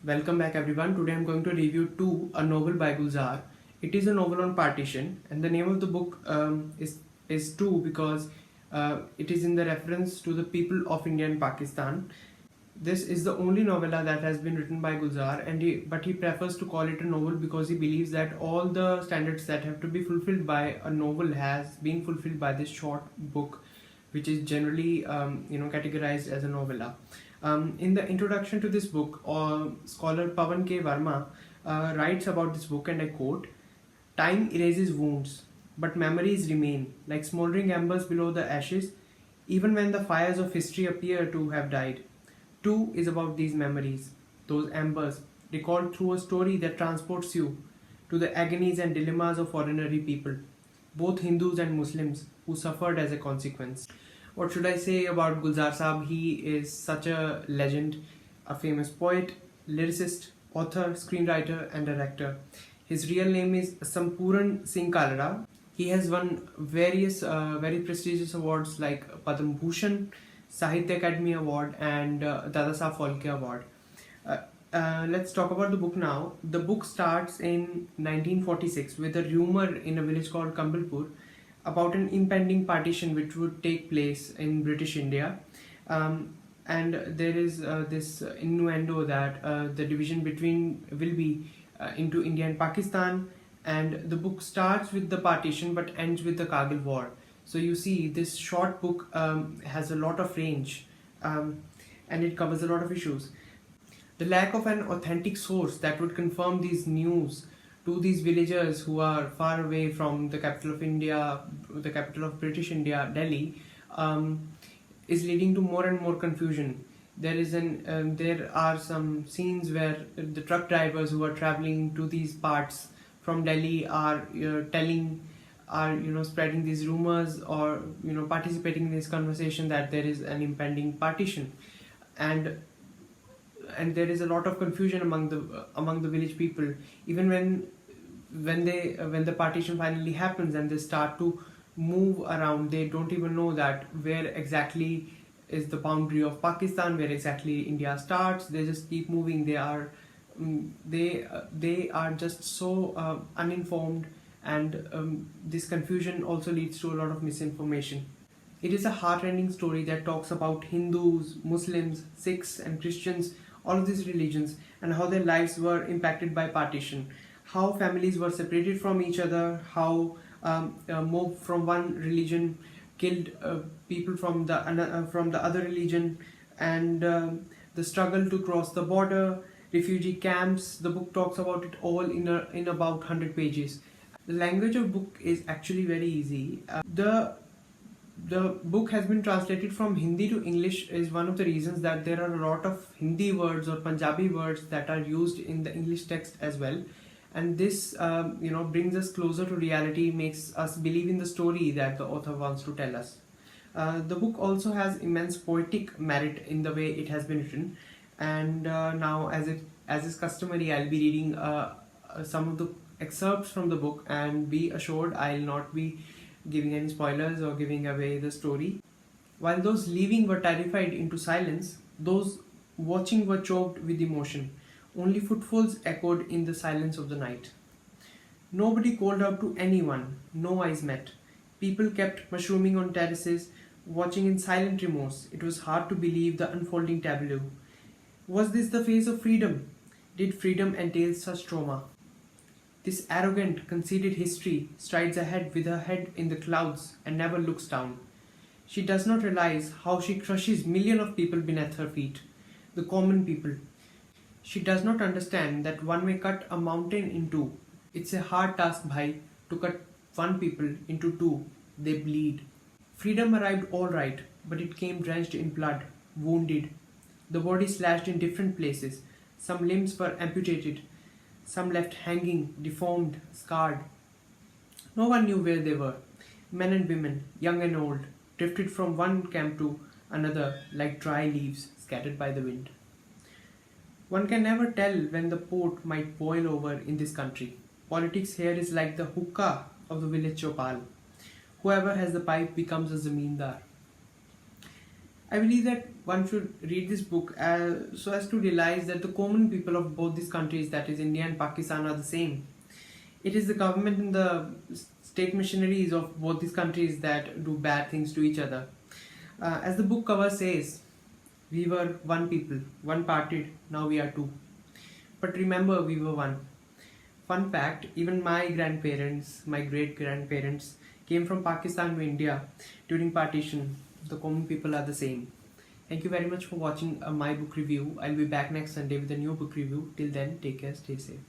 Welcome back everyone. Today I'm going to review two, a novel by Gulzar. It is a novel on partition, and the name of the book is two because it is in the reference to the people of India and Pakistan. This is the only novella that has been written by Gulzar, but he prefers to call it a novel because he believes that all the standards that have to be fulfilled by a novel has been fulfilled by this short book, which is generally categorized as a novella. In the introduction to this book, scholar Pawan K. Verma writes about this book, and I quote, "Time erases wounds, but memories remain, like smoldering embers below the ashes, even when the fires of history appear to have died. Two is about these memories, those embers, recalled through a story that transports you to the agonies and dilemmas of ordinary people, both Hindus and Muslims, who suffered as a consequence." What should I say about Gulzar Saab? He is such a legend, a famous poet, lyricist, author, screenwriter, and director. His real name is Sampuran Singh Kalra. He has won various very prestigious awards like Padma Bhushan, Sahitya Academy Award, and Dada Saab Phalke Award. Let's talk about the book now. The book starts in 1946 with a rumor in a village called Campbellpur about an impending partition which would take place in British India. And there is this innuendo that the division will be into India and Pakistan, and the book starts with the partition but ends with the Kargil War. So you see, this short book has a lot of range, and it covers a lot of issues. The lack of an authentic source that would confirm these news to these villagers who are far away from the capital of India, the capital of British India, Delhi, is leading to more and more confusion. There are some scenes where the truck drivers who are traveling to these parts from Delhi are spreading these rumors, or participating in this conversation that there is an impending partition, and there is a lot of confusion among the village people. Even when the partition finally happens and they start to move around, they don't even know that where exactly is the boundary of Pakistan, where exactly India starts. They just keep moving. They are just so uninformed, and this confusion also leads to a lot of misinformation. It is a heartrending story that talks about Hindus, Muslims, Sikhs, and Christians, all of these religions, and how their lives were impacted by partition, how families were separated from each other, how mob from one religion killed people from the other religion, and the struggle to cross the border, refugee camps. The book talks about it all in about 100 pages. The language of book is actually very easy. The book has been translated from Hindi to English is one of the reasons that there are a lot of Hindi words or Punjabi words that are used in the English text as well. And this brings us closer to reality, makes us believe in the story that the author wants to tell us. The book also has immense poetic merit in the way it has been written. And now, as is customary, I'll be reading some of the excerpts from the book, and be assured I'll not be giving any spoilers or giving away the story. While those leaving were terrified into silence, those watching were choked with emotion. Only footfalls echoed in the silence of the night. Nobody called out to anyone, no eyes met. People kept mushrooming on terraces, watching in silent remorse. It was hard to believe the unfolding tableau. Was this the face of freedom? Did freedom entail such trauma? This arrogant, conceited history strides ahead with her head in the clouds and never looks down. She does not realize how she crushes millions of people beneath her feet, the common people. She does not understand that one may cut a mountain in two. It's a hard task, bhai, to cut one people into two. They bleed. Freedom arrived all right, but it came drenched in blood, wounded. The body slashed in different places. Some limbs were amputated. Some left hanging, deformed, scarred. No one knew where they were. Men and women, young and old, drifted from one camp to another like dry leaves scattered by the wind. One can never tell when the pot might boil over in this country. Politics here is like the hookah of the village chopal. Whoever has the pipe becomes a zamindar. I believe that one should read this book so as to realize that the common people of both these countries, that is India and Pakistan, are the same. It is the government and the state machineries of both these countries that do bad things to each other. As the book cover says, we were one people, one parted, now we are two. But remember, we were one. Fun fact, even my grandparents, my great grandparents, came from Pakistan to India during partition. The common people are the same. Thank you very much for watching my book review. I'll be back next Sunday with a new book review. Till then, take care, stay safe.